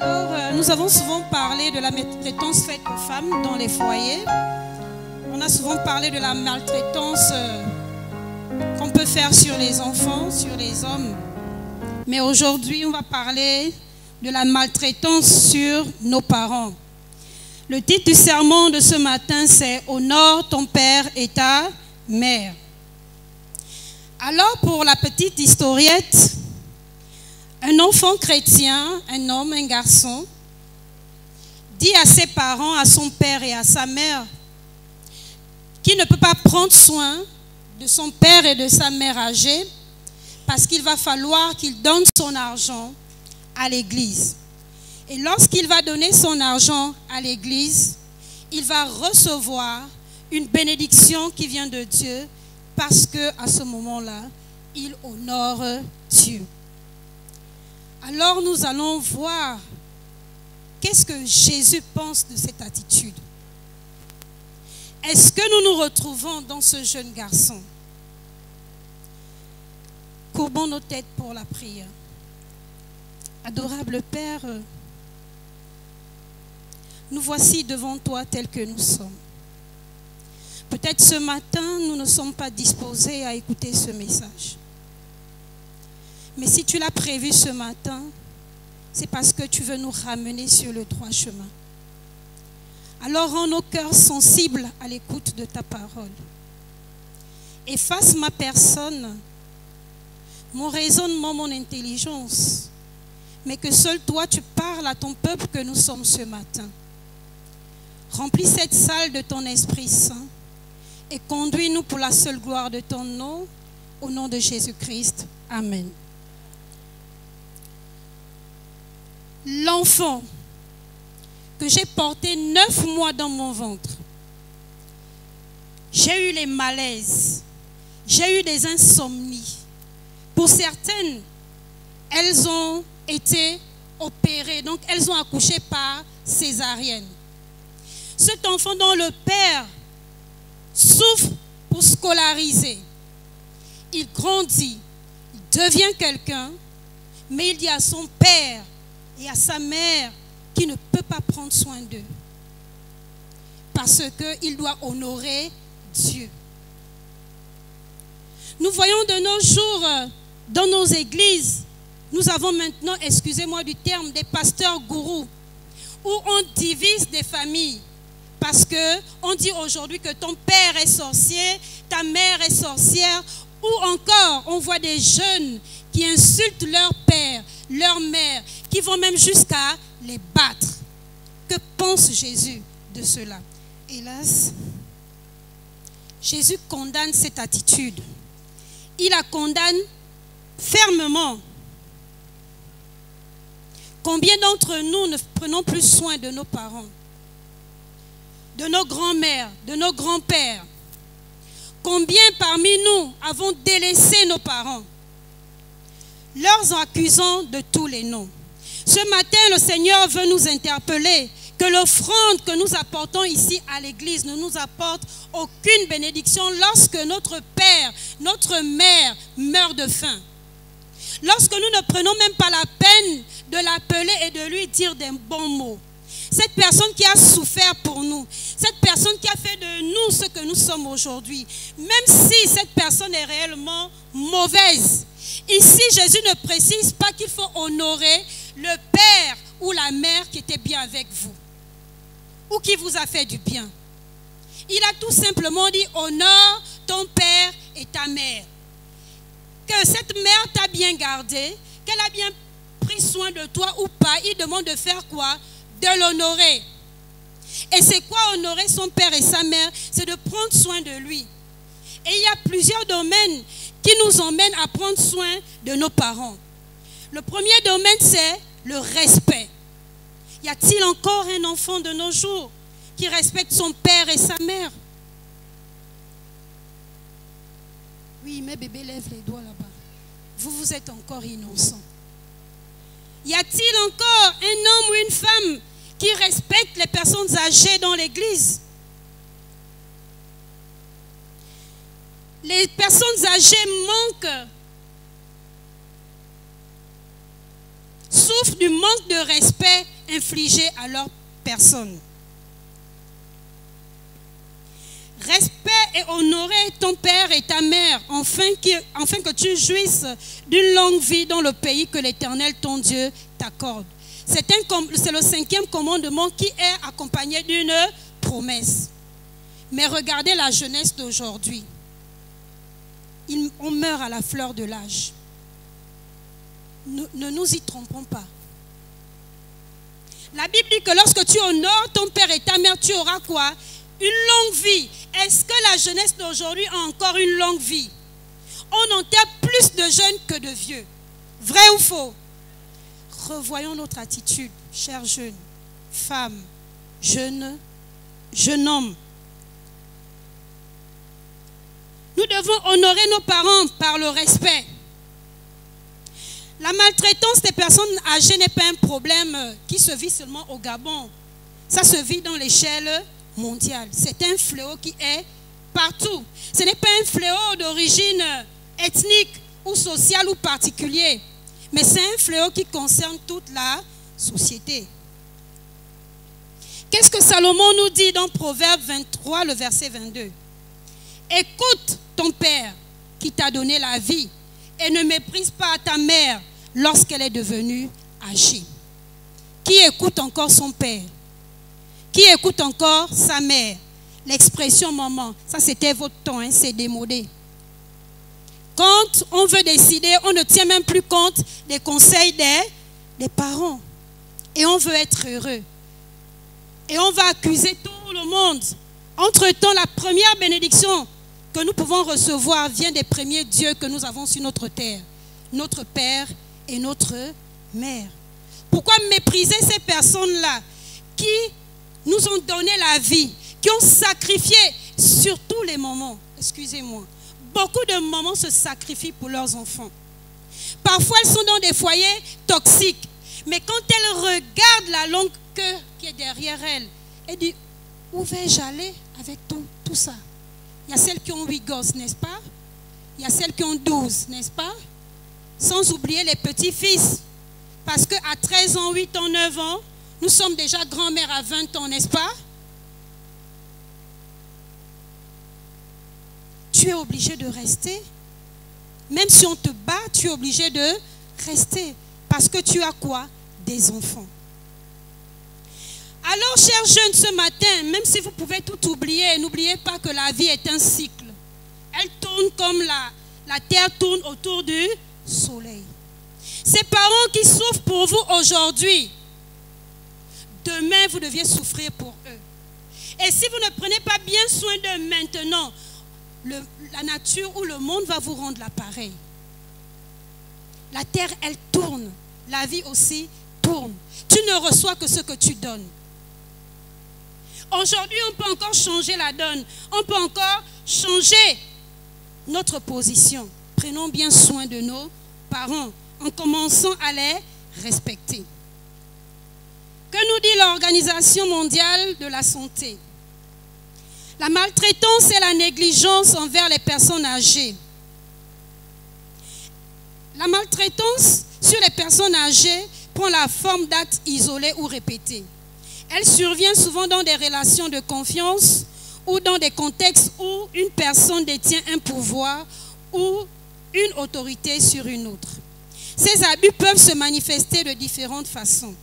Alors, nous avons souvent parlé de la maltraitance faite aux femmes dans les foyers. On a souvent parlé de la maltraitance qu'on peut faire sur les enfants, sur les hommes. Mais aujourd'hui, on va parler de la maltraitance sur nos parents. Le titre du sermon de ce matin, c'est « Honore ton père et ta mère ». Alors, pour la petite historiette, un enfant chrétien, un homme, un garçon, dit à ses parents, à son père et à sa mère, qu'il ne peut pas prendre soin de son père et de sa mère âgée parce qu'il va falloir qu'il donne son argent à l'église. Et lorsqu'il va donner son argent à l'église, il va recevoir une bénédiction qui vient de Dieu parce qu'à ce moment-là, il honore Dieu. Alors nous allons voir qu'est-ce que Jésus pense de cette attitude. Est-ce que nous nous retrouvons dans ce jeune garçon? Courbons nos têtes pour la prière. Adorable Père, nous voici devant toi tels que nous sommes. Peut-être ce matin, nous ne sommes pas disposés à écouter ce message. Mais si tu l'as prévu ce matin, c'est parce que tu veux nous ramener sur le droit chemin. Alors rends nos cœurs sensibles à l'écoute de ta parole. Efface ma personne, mon raisonnement, mon intelligence, mais que seul toi tu parles à ton peuple que nous sommes ce matin. Remplis cette salle de ton Esprit Saint et conduis-nous pour la seule gloire de ton nom, au nom de Jésus-Christ. Amen. L'enfant que j'ai porté 9 mois dans mon ventre, j'ai eu les malaises, j'ai eu des insomnies. Pour certaines, elles ont été opérées, donc elles ont accouché par césarienne. Cet enfant dont le père souffre pour scolariser, il grandit, il devient quelqu'un, mais il dit à son père et à sa mère qu'il ne peut pas prendre soin d'eux parce qu'il doit honorer Dieu. Nous voyons de nos jours dans nos églises, nous avons maintenant, excusez-moi du terme, des pasteurs gourous où on divise des familles. Parce qu'on dit aujourd'hui que ton père est sorcier, ta mère est sorcière, ou encore on voit des jeunes qui insultent leur père, leur mère, qui vont même jusqu'à les battre. Que pense Jésus de cela? Hélas, Jésus condamne cette attitude. Il la condamne fermement. Combien d'entre nous ne prenons plus soin de nos parents, de nos grands-mères, de nos grands-pères? Combien parmi nous avons délaissé nos parents, leur accusant de tous les noms? Ce matin, le Seigneur veut nous interpeller que l'offrande que nous apportons ici à l'église ne nous apporte aucune bénédiction lorsque notre père, notre mère meurt de faim. Lorsque nous ne prenons même pas la peine de l'appeler et de lui dire des bons mots. Cette personne qui a souffert pour nous, cette personne qui a fait de nous ce que nous sommes aujourd'hui, même si cette personne est réellement mauvaise. Ici, Jésus ne précise pas qu'il faut honorer le père ou la mère qui était bien avec vous ou qui vous a fait du bien. Il a tout simplement dit, honore ton père et ta mère. Que cette mère t'a bien gardé, qu'elle a bien pris soin de toi ou pas, il demande de faire quoi? De l'honorer. Et c'est quoi honorer son père et sa mère? C'est de prendre soin de lui. Et il y a plusieurs domaines qui nous emmènent à prendre soin de nos parents. Le premier domaine, c'est le respect. Y a-t-il encore un enfant de nos jours qui respecte son père et sa mère? Oui, mes bébés lèvent les doigts là-bas. Vous êtes encore innocents. Y a-t-il encore un homme ou une femme qui respecte les personnes âgées dans l'église? Les personnes âgées manquent cause du manque de respect infligé à leur personne. Respect et honorer ton père et ta mère, afin que tu jouisses d'une longue vie dans le pays que l'Éternel, ton Dieu, t'accorde. C'est le 5e commandement qui est accompagné d'une promesse. Mais regardez la jeunesse d'aujourd'hui. On meurt à la fleur de l'âge. Ne nous y trompons pas. La Bible dit que lorsque tu honores ton père et ta mère, tu auras quoi? Une longue vie. Est-ce que la jeunesse d'aujourd'hui a encore une longue vie? On enterre plus de jeunes que de vieux. Vrai ou faux? Revoyons notre attitude, chers jeunes, femmes, jeunes hommes. Nous devons honorer nos parents par le respect. La maltraitance des personnes âgées n'est pas un problème qui se vit seulement au Gabon. Ça se vit dans l'échelle mondiale. C'est un fléau qui est partout. Ce n'est pas un fléau d'origine ethnique ou sociale ou particulier, mais c'est un fléau qui concerne toute la société. Qu'est-ce que Salomon nous dit dans Proverbe 23, le verset 22? Écoute ton père qui t'a donné la vie et ne méprise pas ta mère lorsqu'elle est devenue âgée. Qui écoute encore son père? Qui écoute encore sa mère? L'expression maman, ça c'était votre temps, hein, c'est démodé. Quand on veut décider, on ne tient même plus compte des conseils des parents. Et on veut être heureux. Et on va accuser tout le monde. Entre-temps, la première bénédiction que nous pouvons recevoir vient des premiers dieux que nous avons sur notre terre. Notre père et notre mère. Pourquoi mépriser ces personnes-là qui nous ont donné la vie, qui ont sacrifié sur tous les moments? Excusez-moi. Beaucoup de mamans se sacrifient pour leurs enfants. Parfois, elles sont dans des foyers toxiques. Mais quand elles regardent la longue queue qui est derrière elles, elles disent, où vais-je aller avec tout ça? Il y a celles qui ont 8 gosses, n'est-ce pas? Il y a celles qui ont 12, n'est-ce pas? Sans oublier les petits-fils. Parce qu'à 13 ans, 8 ans, 9 ans, nous sommes déjà grand-mère à 20 ans, n'est-ce pas? Tu es obligé de rester. Même si on te bat, tu es obligé de rester. Parce que tu as quoi? Des enfants. Alors, chers jeunes, ce matin, même si vous pouvez tout oublier, n'oubliez pas que la vie est un cycle. Elle tourne comme la terre tourne autour du soleil. Ces parents qui souffrent pour vous aujourd'hui, demain, vous deviez souffrir pour eux. Et si vous ne prenez pas bien soin d'eux maintenant, la nature ou le monde va vous rendre l'appareil. La terre, elle tourne. La vie aussi tourne. Tu ne reçois que ce que tu donnes. Aujourd'hui, on peut encore changer la donne. On peut encore changer notre position. Prenons bien soin de nos parents en commençant à les respecter. Que nous dit l'Organisation mondiale de la santé? La maltraitance et la négligence envers les personnes âgées. La maltraitance sur les personnes âgées prend la forme d'actes isolés ou répétés. Elle survient souvent dans des relations de confiance ou dans des contextes où une personne détient un pouvoir ou une autorité sur une autre. Ces abus peuvent se manifester de différentes façons.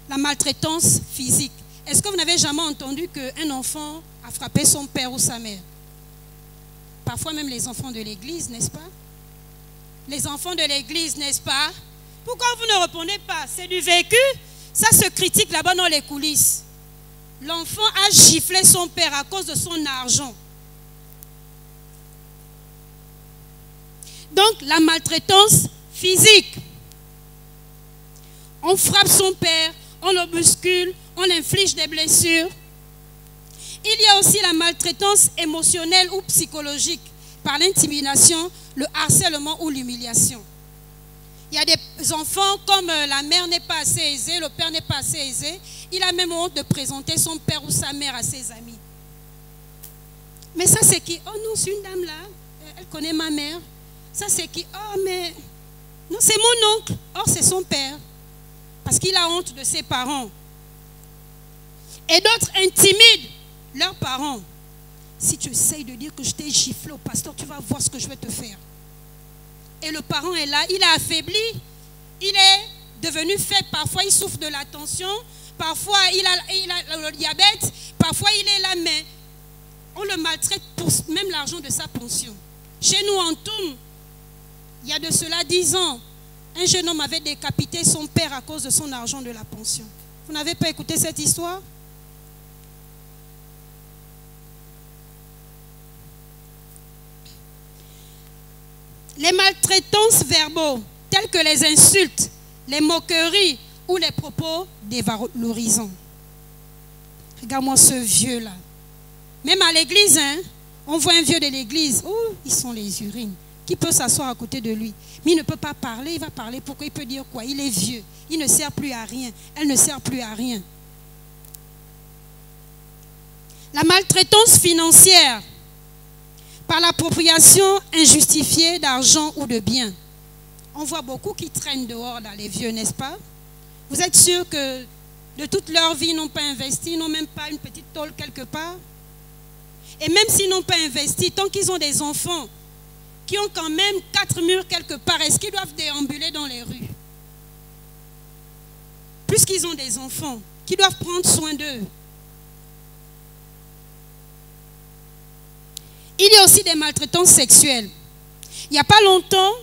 La maltraitance physique. Est-ce que vous n'avez jamais entendu qu'un enfant a frappé son père ou sa mère? Parfois même les enfants de l'église, n'est-ce pas? Les enfants de l'église, n'est-ce pas? Pourquoi vous ne répondez pas? C'est du vécu. Ça se critique là-bas dans les coulisses. L'enfant a giflé son père à cause de son argent. Donc, la maltraitance physique. On frappe son père, on le bouscule, on inflige des blessures. Il y a aussi la maltraitance émotionnelle ou psychologique par l'intimidation, le harcèlement ou l'humiliation. Il y a des enfants, comme la mère n'est pas assez aisée, le père n'est pas assez aisé, il a même honte de présenter son père ou sa mère à ses amis. Mais ça c'est qui? Oh non, c'est une dame là, elle connaît ma mère. Ça c'est qui? Oh mais, non c'est mon oncle, or c'est son père. parce qu'il a honte de ses parents. Et d'autres intimident leurs parents. Si tu essayes de dire que je t'ai giflé au pasteur, tu vas voir ce que je vais te faire. Et le parent est là, il est affaibli, il est devenu faible. Parfois, il souffre de la tension, parfois, il a le diabète, parfois, il est là, mais on le maltraite pour même l'argent de sa pension. Chez nous, en Toum, il y a de cela 10 ans, un jeune homme avait décapité son père à cause de son argent de la pension. Vous n'avez pas écouté cette histoire? Les maltraitances verbaux, telles que les insultes, les moqueries ou les propos dévalorisants. Regarde-moi ce vieux-là. Même à l'église, hein, on voit un vieux de l'église. Oh, ils sont les urines. Qui peut s'asseoir à côté de lui? Mais il ne peut pas parler. Il va parler pourquoi? Il peut dire quoi? Il est vieux. Il ne sert plus à rien. Elle ne sert plus à rien. La maltraitance financière par l'appropriation injustifiée d'argent ou de biens. On voit beaucoup qui traînent dehors dans les vieux, n'est-ce pas? Vous êtes sûr que de toute leur vie, ils n'ont pas investi, ils n'ont même pas une petite tôle quelque part? Et même s'ils n'ont pas investi, tant qu'ils ont des enfants qui ont quand même 4 murs quelque part, est-ce qu'ils doivent déambuler dans les rues? Puisqu'ils ont des enfants, qui doivent prendre soin d'eux. Il y a aussi des maltraitances sexuelles. Il n'y a pas longtemps,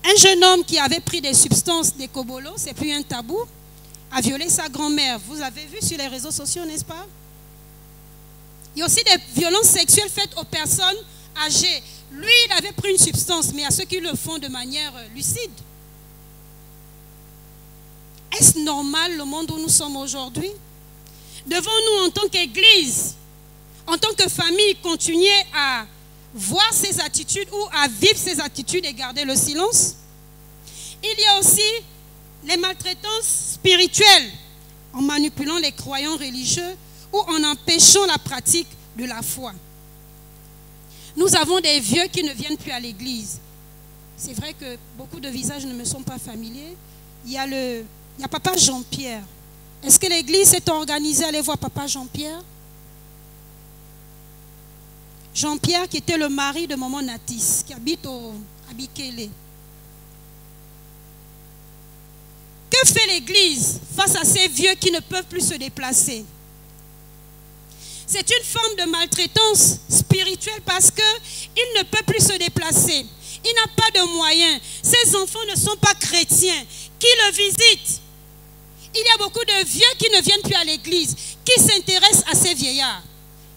un jeune homme qui avait pris des substances, des cobolos, c'est plus un tabou, a violé sa grand-mère. Vous avez vu sur les réseaux sociaux, n'est-ce pas? Il y a aussi des violences sexuelles faites aux personnes âgées. Lui, il avait pris une substance, mais il y a ceux qui le font de manière lucide. Est-ce normal le monde où nous sommes aujourd'hui? Devons-nous, en tant qu'Église, en tant que famille, continuer à voir ces attitudes ou à vivre ces attitudes et garder le silence? Il y a aussi les maltraitances spirituelles en manipulant les croyants religieux ou en empêchant la pratique de la foi. Nous avons des vieux qui ne viennent plus à l'église. C'est vrai que beaucoup de visages ne me sont pas familiers. Il y a Papa Jean-Pierre. Est-ce que l'église s'est organisée à aller voir Papa Jean-Pierre? Jean-Pierre qui était le mari de Maman Natis, qui habite à Bikele. Que fait l'église face à ces vieux qui ne peuvent plus se déplacer? C'est une forme de maltraitance spirituelle parce qu'il ne peut plus se déplacer. Il n'a pas de moyens. Ses enfants ne sont pas chrétiens. Qui le visitent? Il y a beaucoup de vieux qui ne viennent plus à l'église, qui s'intéressent à ces vieillards,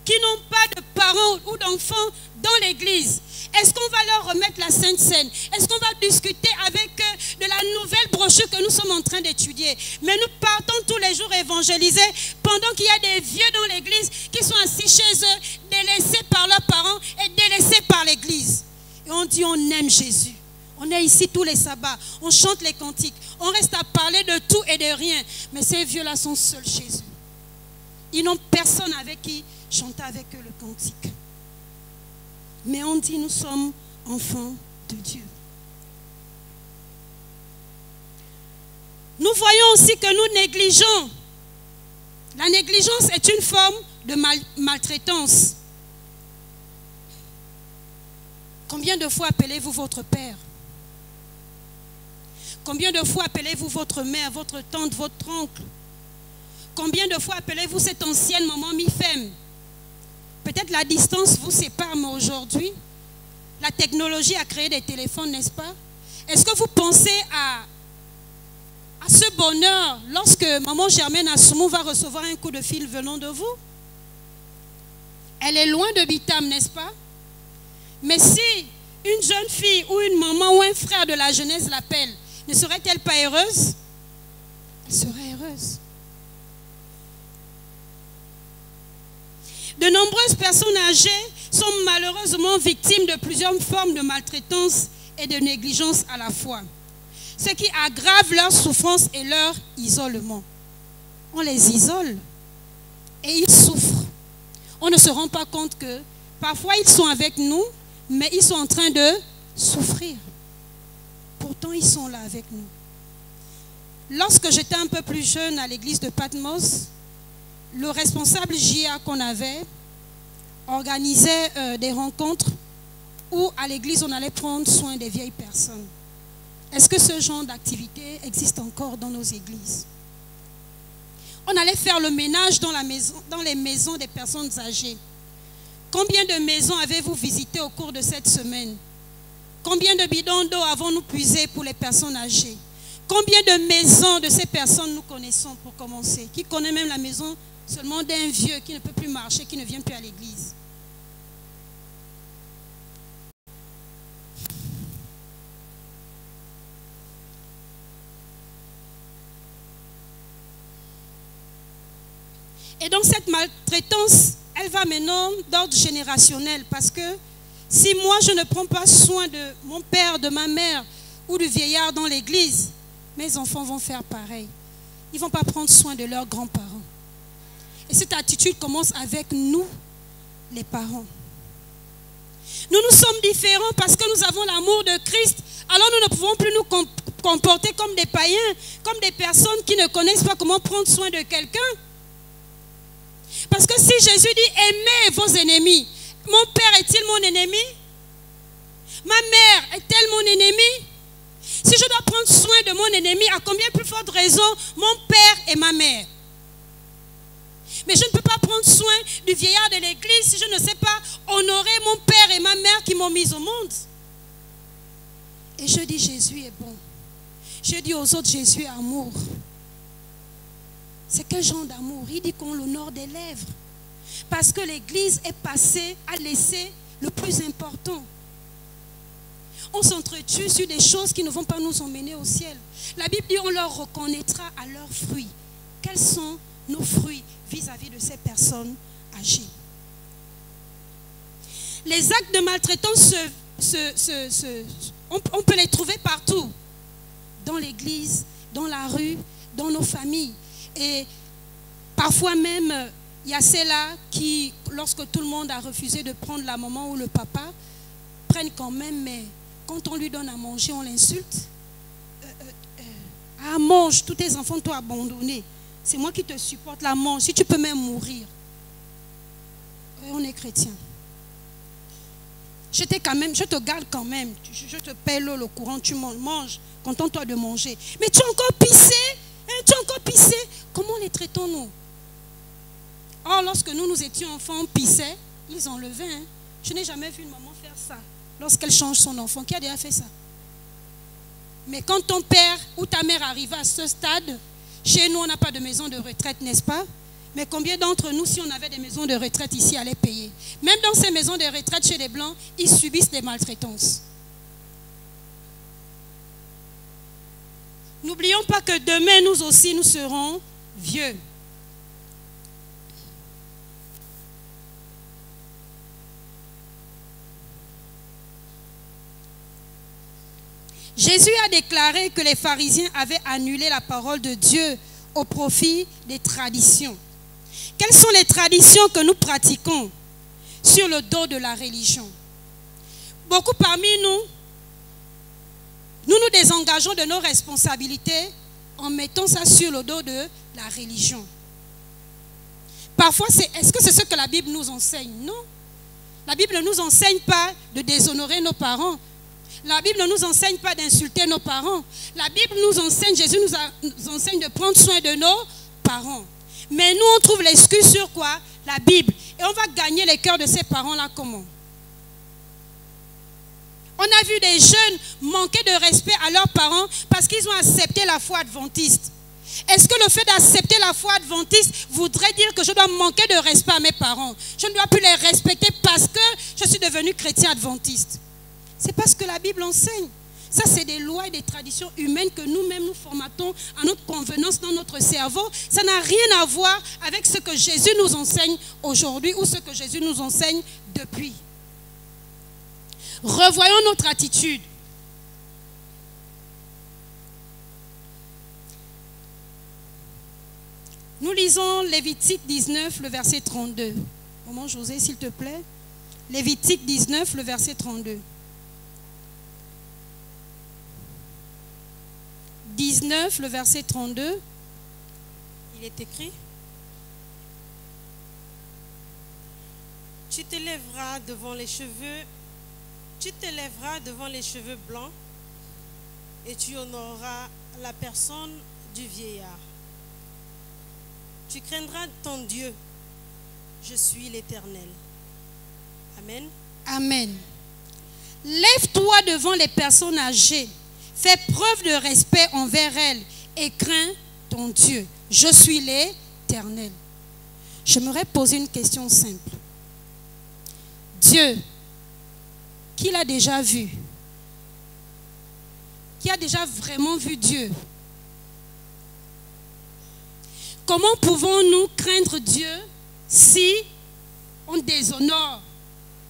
qui n'ont pas de parents ou d'enfants dans l'église. Est-ce qu'on va leur remettre la Sainte Seine? Est-ce qu'on va discuter avec eux de la nouvelle brochure que nous sommes en train d'étudier? Mais nous partons tous les jours évangéliser pendant qu'il y a des vieux dans l'église qui sont assis chez eux, délaissés par leurs parents et délaissés par l'église. Et on dit on aime Jésus. On est ici tous les sabbats, on chante les cantiques, on reste à parler de tout et de rien. Mais ces vieux-là sont seuls chez eux. Ils n'ont personne avec qui chanter avec eux le cantique. Mais on dit nous sommes enfants de Dieu. Nous voyons aussi que nous négligeons. La négligence est une forme de maltraitance. Combien de fois appelez-vous votre père? Combien de fois appelez-vous votre mère, votre tante, votre oncle? Combien de fois appelez-vous cette ancienne maman mi-femme? Peut-être la distance vous sépare, mais aujourd'hui, la technologie a créé des téléphones, n'est-ce pas? Est-ce que vous pensez à ce bonheur lorsque maman Germaine Assoumou va recevoir un coup de fil venant de vous? Elle est loin de Bitam, n'est-ce pas? Mais si une jeune fille ou une maman ou un frère de la jeunesse l'appelle, ne serait-elle pas heureuse? Elle serait heureuse. De nombreuses personnes âgées sont malheureusement victimes de plusieurs formes de maltraitance et de négligence à la fois, ce qui aggrave leur souffrance et leur isolement. On les isole et ils souffrent. On ne se rend pas compte que parfois ils sont avec nous, mais ils sont en train de souffrir. Pourtant, ils sont là avec nous. lorsque j'étais un peu plus jeune à l'église de Patmos, le responsable JA qu'on avait organisait des rencontres où à l'église on allait prendre soin des vieilles personnes. Est-ce que ce genre d'activité existe encore dans nos églises? On allait faire le ménage dans les maisons des personnes âgées. Combien de maisons avez-vous visité au cours de cette semaine? Combien de bidons d'eau avons-nous puisé pour les personnes âgées? Combien de maisons de ces personnes nous connaissons pour commencer? Qui connaît même la maison seulement d'un vieux qui ne peut plus marcher, qui ne vient plus à l'église? Et donc cette maltraitance, elle va maintenant d'ordre générationnel, parce que si moi je ne prends pas soin de mon père, de ma mère ou du vieillard dans l'église, mes enfants vont faire pareil. Ils ne vont pas prendre soin de leurs grands-parents. Et cette attitude commence avec nous, les parents. Nous sommes différents parce que nous avons l'amour de Christ. Alors nous ne pouvons plus nous comporter comme des païens, comme des personnes qui ne connaissent pas comment prendre soin de quelqu'un. Parce que si Jésus dit « aimez vos ennemis », mon père est-il mon ennemi? Ma mère est-elle mon ennemi? Si je dois prendre soin de mon ennemi, à combien plus forte raison mon père et ma mère? Mais je ne peux pas prendre soin du vieillard de l'église si je ne sais pas honorer mon père et ma mère qui m'ont mis au monde. Et je dis Jésus est bon. Je dis aux autres Jésus est amour. C'est quel genre d'amour? Il dit qu'on l'honore des lèvres. Parce que l'église est passée à laisser le plus important. On s'entretue sur des choses qui ne vont pas nous emmener au ciel. La Bible dit on leur reconnaîtra à leurs fruits. Quels sont nos fruits vis-à-vis de ces personnes âgées? Les actes de maltraitance, on peut les trouver partout. Dans l'église, dans la rue, dans nos familles. Et parfois même, il y a ceux-là qui, lorsque tout le monde a refusé de prendre la maman ou le papa, prennent quand même, mais quand on lui donne à manger, on l'insulte. Ah, mange, tous tes enfants t'ont abandonné. C'est moi qui te supporte, la mange, si tu peux même mourir. Et on est chrétien. Je te garde quand même. Je te paie l'eau, le courant, tu manges. Contente-toi de manger. Mais tu as encore pissé? Tu as encore pissé? Comment les traitons-nous? Or, lorsque nous étions enfants, on pissait, ils enlevaient. Hein. Je n'ai jamais vu une maman faire ça. Lorsqu'elle change son enfant, qui a déjà fait ça? Mais quand ton père ou ta mère arrive à ce stade, chez nous, on n'a pas de maison de retraite, n'est-ce pas? Mais combien d'entre nous, si on avait des maisons de retraite ici, allaient payer? Même dans ces maisons de retraite chez les Blancs, ils subissent des maltraitances. N'oublions pas que demain, nous aussi, nous serons vieux. Jésus a déclaré que les pharisiens avaient annulé la parole de Dieu au profit des traditions. Quelles sont les traditions que nous pratiquons sur le dos de la religion? Beaucoup parmi nous nous désengageons de nos responsabilités en mettant ça sur le dos de la religion. Parfois, est-ce que c'est ce que la Bible nous enseigne? Non. La Bible ne nous enseigne pas de déshonorer nos parents. La Bible ne nous enseigne pas d'insulter nos parents. La Bible nous enseigne, Jésus nous enseigne de prendre soin de nos parents. Mais nous, on trouve l'excuse sur quoi? La Bible. Et on va gagner les cœurs de ces parents-là comment? On a vu des jeunes manquer de respect à leurs parents parce qu'ils ont accepté la foi adventiste. Est-ce que le fait d'accepter la foi adventiste voudrait dire que je dois manquer de respect à mes parents? Je ne dois plus les respecter parce que je suis devenu chrétien adventiste. C'est pas ce que la Bible enseigne. Ça, c'est des lois et des traditions humaines que nous-mêmes nous formatons à notre convenance dans notre cerveau. Ça n'a rien à voir avec ce que Jésus nous enseigne aujourd'hui ou ce que Jésus nous enseigne depuis. Revoyons notre attitude. Nous lisons Lévitique 19, le verset 32. Maman José, s'il te plaît. Lévitique 19, le verset 32. 19, le verset 32. Il est écrit: tu te lèveras devant les cheveux blancs et tu honoreras la personne du vieillard. Tu craindras ton Dieu. Je suis l'Éternel. Amen. Amen. Lève-toi devant les personnes âgées. Fais preuve de respect envers elles et crains ton Dieu. Je suis l'Éternel. J'aimerais poser une question simple. Dieu, qui l'a déjà vu? Qui a déjà vraiment vu Dieu? Comment pouvons-nous craindre Dieu si on déshonore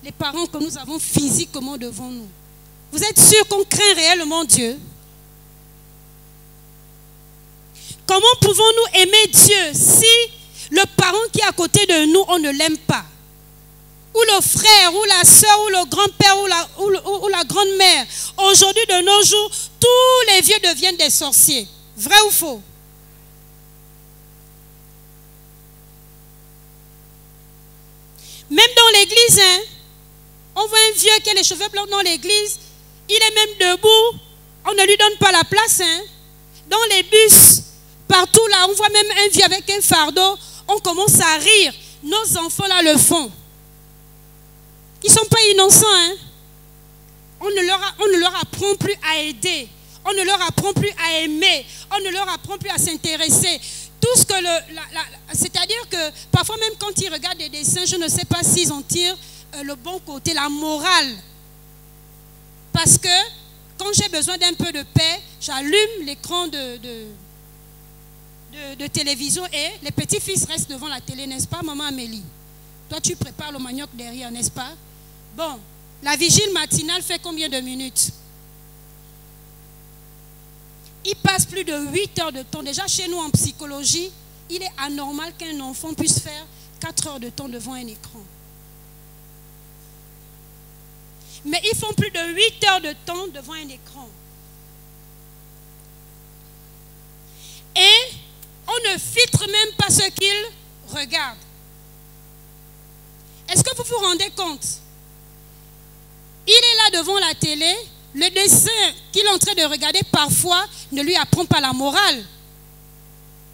les parents que nous avons physiquement devant nous? Vous êtes sûr qu'on craint réellement Dieu? Comment pouvons-nous aimer Dieu si le parent qui est à côté de nous, on ne l'aime pas? Ou le frère, ou la soeur, ou le grand-père, ou la grand-mère. Aujourd'hui, de nos jours, tous les vieux deviennent des sorciers. Vrai ou faux? Même dans l'église, hein, on voit un vieux qui a les cheveux blancs dans l'église. Il est même debout. On ne lui donne pas la place. Hein. Dans les bus, partout là, on voit même un vieux avec un fardeau. On commence à rire. Nos enfants là le font. Ils ne sont pas innocents. Hein. On ne leur apprend plus à aider. On ne leur apprend plus à aimer. On ne leur apprend plus à s'intéresser. Tout ce que c'est-à-dire que parfois même quand ils regardent des dessins, je ne sais pas s'ils en tirent le bon côté, la morale. Parce que quand j'ai besoin d'un peu de paix, j'allume l'écran de télévision et les petits-fils restent devant la télé, n'est-ce pas, maman Amélie? Toi, tu prépares le manioc derrière, n'est-ce pas? Bon, la vigile matinale fait combien de minutes? Il passe plus de 8 heures de temps. Déjà, chez nous, en psychologie, il est anormal qu'un enfant puisse faire 4 heures de temps devant un écran. Mais ils font plus de 8 heures de temps devant un écran. Et on ne filtre même pas ce qu'ils regardent. Est-ce que vous vous rendez compte? Il est là devant la télé. Le dessin qu'il est en train de regarder parfois ne lui apprend pas la morale.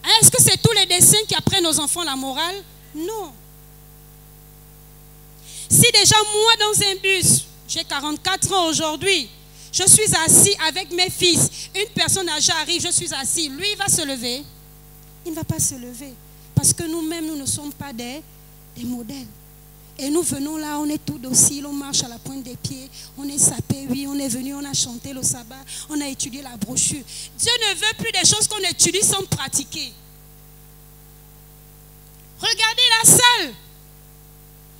Hein, est-ce que c'est tous les dessins qui apprennent aux enfants la morale? Non. Si déjà moi dans un bus, j'ai 44 ans aujourd'hui, je suis assis avec mes fils, une personne âgée arrive, je suis assis, lui il va se lever? Il ne va pas se lever. Parce que nous-mêmes, nous ne sommes pas des modèles. Et nous venons là, on est tout docile, on marche à la pointe des pieds, on est sapé, oui, on est venu, on a chanté le sabbat, on a étudié la brochure. Dieu ne veut plus des choses qu'on étudie sans pratiquer. Regardez la salle.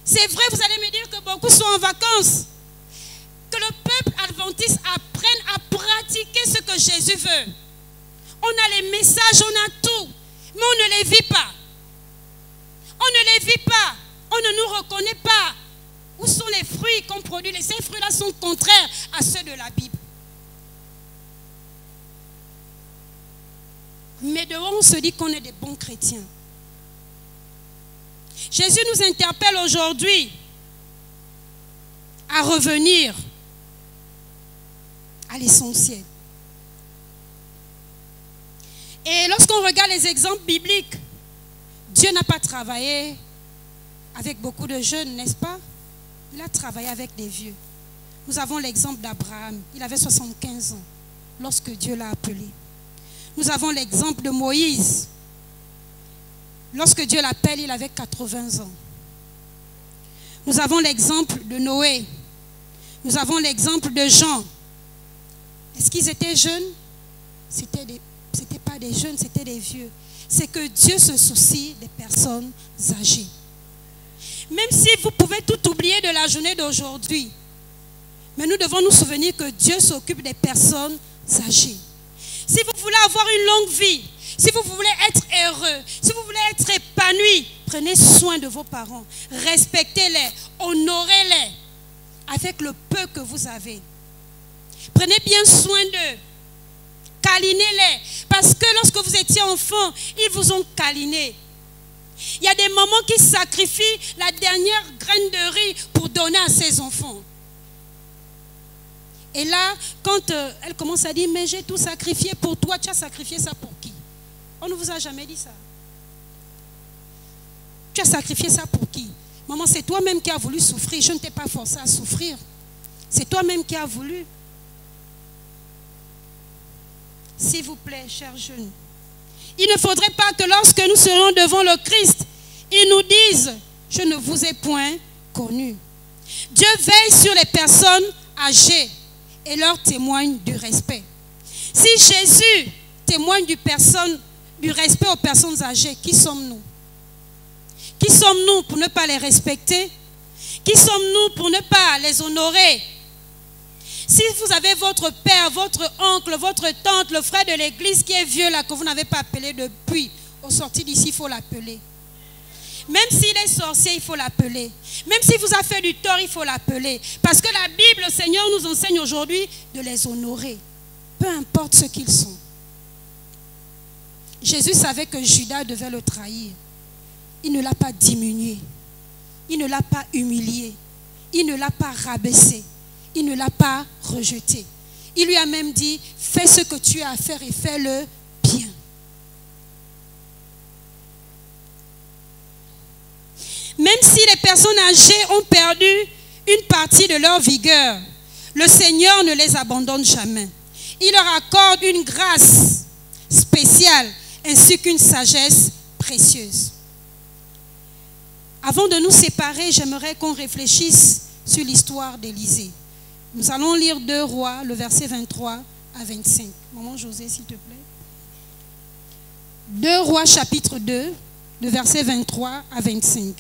C'est vrai, vous allez me dire que beaucoup sont en vacances. Que le peuple adventiste apprenne à pratiquer ce que Jésus veut. On a les messages, on a tout, mais on ne les vit pas. On ne les vit pas. On ne nous reconnaît pas. Où sont les fruits qu'on produit? Ces fruits-là sont contraires à ceux de la Bible. Mais dehors, on se dit qu'on est des bons chrétiens. Jésus nous interpelle aujourd'hui à revenir à l'essentiel. Et lorsqu'on regarde les exemples bibliques, Dieu n'a pas travaillé avec beaucoup de jeunes, n'est-ce pas? Il a travaillé avec des vieux. Nous avons l'exemple d'Abraham. Il avait 75 ans lorsque Dieu l'a appelé. Nous avons l'exemple de Moïse. Lorsque Dieu l'appelle, il avait 80 ans. Nous avons l'exemple de Noé. Nous avons l'exemple de Jean. Est-ce qu'ils étaient jeunes? C'était pas des jeunes, c'était des vieux. C'est que Dieu se soucie des personnes âgées. Même si vous pouvez tout oublier de la journée d'aujourd'hui, mais nous devons nous souvenir que Dieu s'occupe des personnes âgées. Si vous voulez avoir une longue vie, si vous voulez être heureux, si vous voulez être épanoui, prenez soin de vos parents, respectez-les, honorez-les avec le peu que vous avez. Prenez bien soin d'eux, câlinez-les. que lorsque vous étiez enfant, ils vous ont câliné. Il y a des mamans qui sacrifient la dernière graine de riz pour donner à ses enfants. Et là, quand elle commence à dire, mais j'ai tout sacrifié pour toi, tu as sacrifié ça pour qui? On ne vous a jamais dit ça. Tu as sacrifié ça pour qui? Maman, c'est toi-même qui as voulu souffrir. Je ne t'ai pas forcé à souffrir. C'est toi-même qui as voulu. S'il vous plaît, chers jeunes, il ne faudrait pas que lorsque nous serons devant le Christ, il nous dise, je ne vous ai point connu. Dieu veille sur les personnes âgées et leur témoigne du respect. Si Jésus témoigne du respect aux personnes âgées, qui sommes-nous? Qui sommes-nous pour ne pas les respecter? Qui sommes-nous pour ne pas les honorer? Si vous avez votre père, votre oncle, votre tante, le frère de l'église qui est vieux là, que vous n'avez pas appelé depuis, au sorti d'ici, il faut l'appeler. Même s'il est sorcier, il faut l'appeler. Même s'il vous a fait du tort, il faut l'appeler. Parce que la Bible, le Seigneur nous enseigne aujourd'hui de les honorer. Peu importe ce qu'ils sont. Jésus savait que Judas devait le trahir. Il ne l'a pas diminué. Il ne l'a pas humilié. Il ne l'a pas rabaissé. Il ne l'a pas rejeté. Il lui a même dit, fais ce que tu as à faire et fais-le bien. Même si les personnes âgées ont perdu une partie de leur vigueur, le Seigneur ne les abandonne jamais. Il leur accorde une grâce spéciale ainsi qu'une sagesse précieuse. Avant de nous séparer, j'aimerais qu'on réfléchisse sur l'histoire d'Élisée. Nous allons lire 2 Rois, le verset 23 à 25. Maman José, s'il te plaît. 2 Rois, chapitre 2, le verset 23 à 25.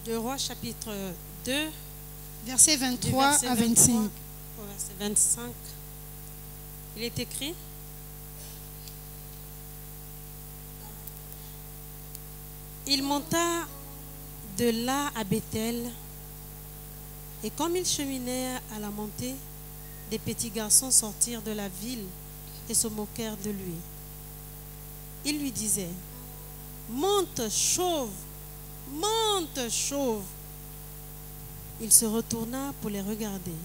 2 Rois, chapitre 2, verset 23 à 25. Au verset 25, il est écrit: il monta de là à Bethel, et comme il cheminait à la montée, des petits garçons sortirent de la ville et se moquèrent de lui. Ils lui disaient: monte, chauve, monte, chauve. Il se retourna pour les regarder,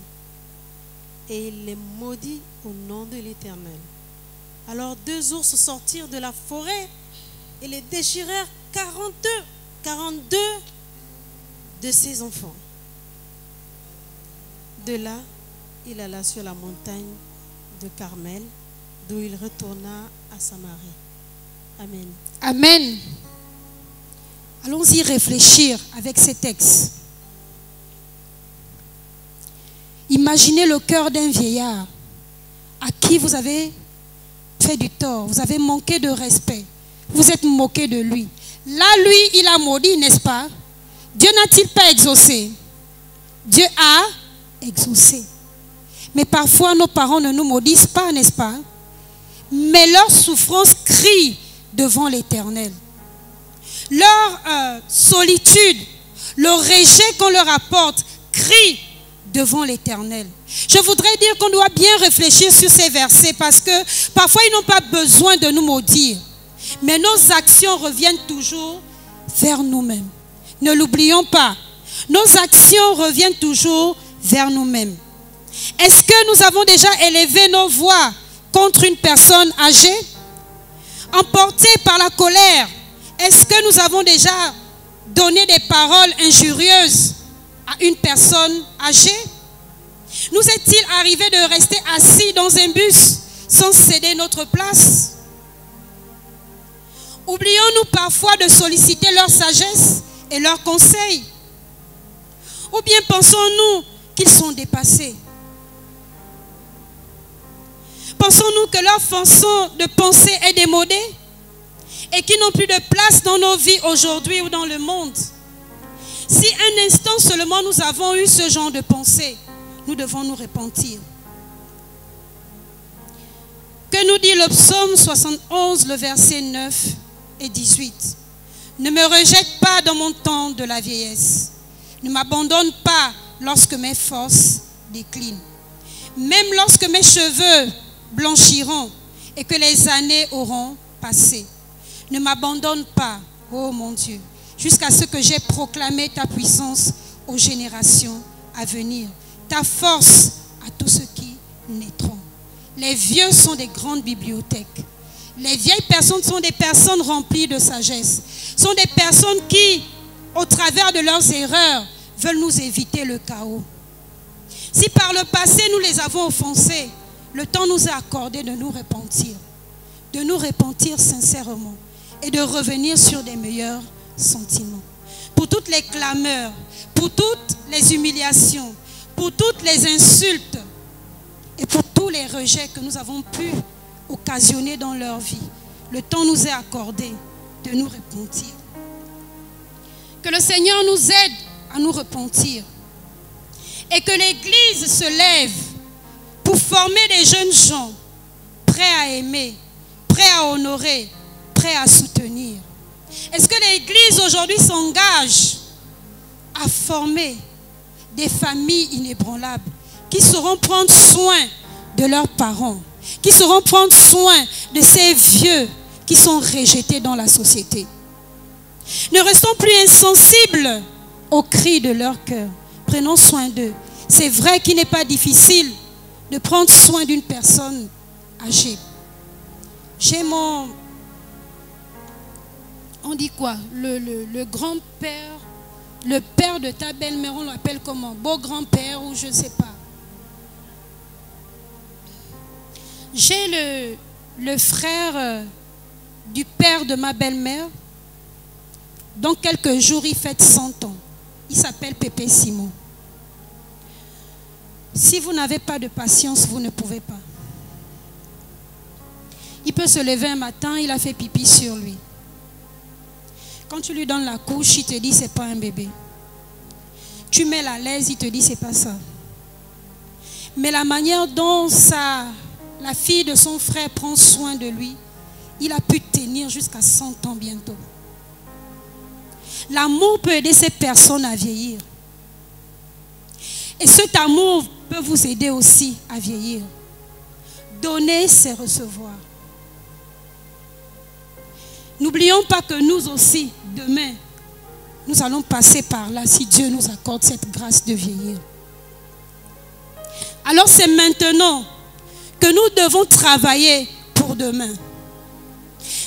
et il les maudit au nom de l'Éternel. Alors 2 ours sortirent de la forêt et les déchirèrent 42 de ses enfants. De là, il alla sur la montagne de Carmel, d'où il retourna à Samarie. Amen. Amen. Allons-y réfléchir avec ces textes. Imaginez le cœur d'un vieillard à qui vous avez fait du tort, vous avez manqué de respect, vous êtes moqué de lui. Là, lui, il a maudit, n'est-ce pas? Dieu n'a-t-il pas exaucé? Dieu a exaucé. Mais parfois, nos parents ne nous maudissent pas, n'est-ce pas? Mais leur souffrance crie devant l'Éternel. Leur solitude, le rejet qu'on leur apporte, crie devant l'Éternel. Je voudrais dire qu'on doit bien réfléchir sur ces versets parce que parfois, ils n'ont pas besoin de nous maudire. Mais nos actions reviennent toujours vers nous-mêmes. Ne l'oublions pas. Nos actions reviennent toujours vers nous-mêmes. Est-ce que nous avons déjà élevé nos voix contre une personne âgée? Emportés par la colère, est-ce que nous avons déjà donné des paroles injurieuses à une personne âgée? Nous est-il arrivé de rester assis dans un bus sans céder notre place? Oublions-nous parfois de solliciter leur sagesse et leurs conseils? Ou bien pensons-nous qu'ils sont dépassés? Pensons-nous que leur façon de penser est démodée et qu'ils n'ont plus de place dans nos vies aujourd'hui ou dans le monde? Si un instant seulement nous avons eu ce genre de pensée, nous devons nous repentir. Que nous dit le psaume 71, le verset 9 et 18? Ne me rejette pas dans mon temps de la vieillesse. Ne m'abandonne pas lorsque mes forces déclinent. Même lorsque mes cheveux blanchiront et que les années auront passé. Ne m'abandonne pas, ô mon Dieu, jusqu'à ce que j'ai proclamé ta puissance aux générations à venir, ta force à tous ceux qui naîtront. Les vieux sont des grandes bibliothèques. Les vieilles personnes sont des personnes remplies de sagesse. Sont des personnes qui, au travers de leurs erreurs, veulent nous éviter le chaos. Si par le passé nous les avons offensés, le temps nous est accordé de nous repentir sincèrement et de revenir sur des meilleurs sentiments. Pour toutes les clameurs, pour toutes les humiliations, pour toutes les insultes et pour tous les rejets que nous avons pu occasionner dans leur vie, le temps nous est accordé de nous repentir. Que le Seigneur nous aide à nous repentir et que l'Église se lève pour former des jeunes gens prêts à aimer, prêts à honorer, prêts à soutenir. Est-ce que l'Église aujourd'hui s'engage à former des familles inébranlables qui sauront prendre soin de leurs parents, qui sauront prendre soin de ces vieux qui sont rejetés dans la société? Ne restons plus insensibles aux cris de leur cœur. Prenons soin d'eux. C'est vrai qu'il n'est pas difficile de prendre soin d'une personne âgée. J'ai mon... On dit quoi? Le grand-père, le père de ta belle-mère, on l'appelle comment? Beau-grand-père ou je ne sais pas. J'ai le frère du père de ma belle-mère. Dans quelques jours, il fête 100 ans. Il s'appelle Pépé Simon. Si vous n'avez pas de patience, vous ne pouvez pas. Il peut se lever un matin, il a fait pipi sur lui. Quand tu lui donnes la couche, il te dit c'est pas un bébé. Tu mets la laisse, il te dit c'est pas ça. Mais la manière dont la fille de son frère prend soin de lui, il a pu tenir jusqu'à 100 ans bientôt. L'amour peut aider ces personnes à vieillir. Et cet amour peut vous aider aussi à vieillir. Donner, c'est recevoir. N'oublions pas que nous aussi, demain, nous allons passer par là si Dieu nous accorde cette grâce de vieillir. Alors c'est maintenant que nous devons travailler pour demain.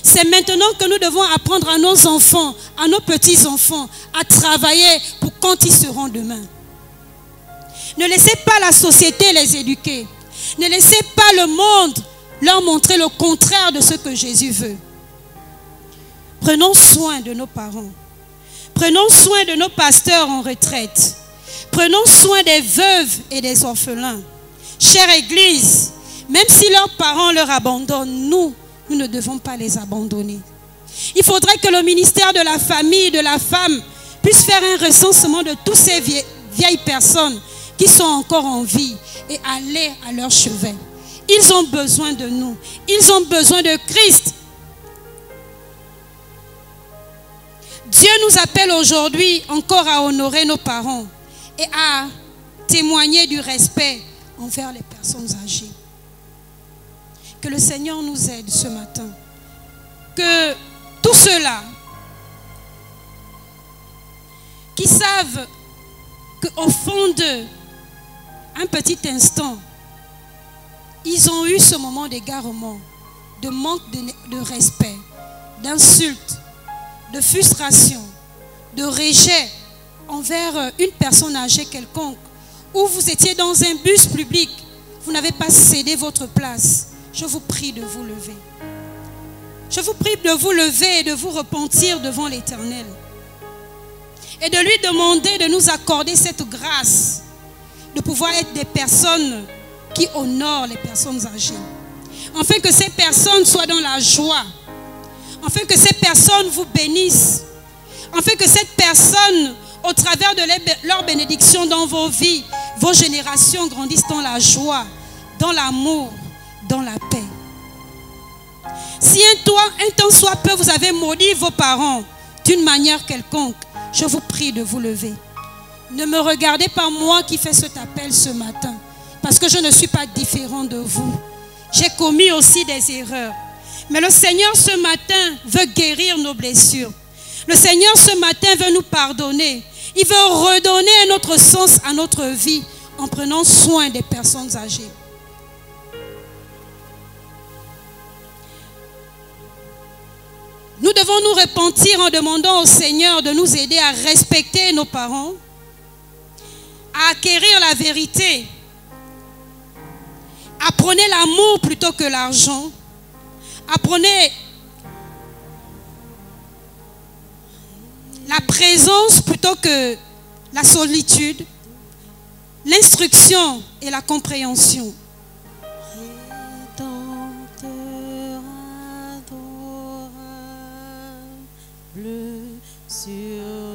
C'est maintenant que nous devons apprendre à nos enfants, à nos petits-enfants, à travailler pour quand ils seront demain. Ne laissez pas la société les éduquer. Ne laissez pas le monde leur montrer le contraire de ce que Jésus veut. Prenons soin de nos parents. Prenons soin de nos pasteurs en retraite. Prenons soin des veuves et des orphelins. Chère Église, même si leurs parents leur abandonnent, nous ne devons pas les abandonner. Il faudrait que le ministère de la famille, de la femme, puisse faire un recensement de toutes ces vieilles personnes qui sont encore en vie et aller à leur chevet. Ils ont besoin de nous. Ils ont besoin de Christ. Dieu nous appelle aujourd'hui encore à honorer nos parents et à témoigner du respect envers les personnes âgées. Que le Seigneur nous aide ce matin. Que tous ceux-là qui savent qu'au fond d'eux, un petit instant, ils ont eu ce moment d'égarement, de manque de respect, d'insulte, de frustration, de rejet envers une personne âgée quelconque, ou vous étiez dans un bus public, vous n'avez pas cédé votre place. Je vous prie de vous lever. Je vous prie de vous lever et de vous repentir devant l'Éternel. Et de lui demander de nous accorder cette grâce de pouvoir être des personnes qui honorent les personnes âgées. Afin que ces personnes soient dans la joie. Afin que ces personnes vous bénissent. Afin que cette personne, au travers de leur bénédiction dans vos vies, vos générations grandissent dans la joie, dans l'amour, dans la paix. Si un temps soit peu, vous avez maudit vos parents d'une manière quelconque, je vous prie de vous lever. Ne me regardez pas moi qui fais cet appel ce matin. parce que je ne suis pas différent de vous. J'ai commis aussi des erreurs. Mais le Seigneur ce matin veut guérir nos blessures. Le Seigneur ce matin veut nous pardonner. Il veut redonner un autre sens à notre vie en prenant soin des personnes âgées. Nous devons nous repentir en demandant au Seigneur de nous aider à respecter nos parents, à acquérir la vérité. Apprenez l'amour plutôt que l'argent. Apprenez la présence plutôt que la solitude, l'instruction et la compréhension. Rédempteur adorable sur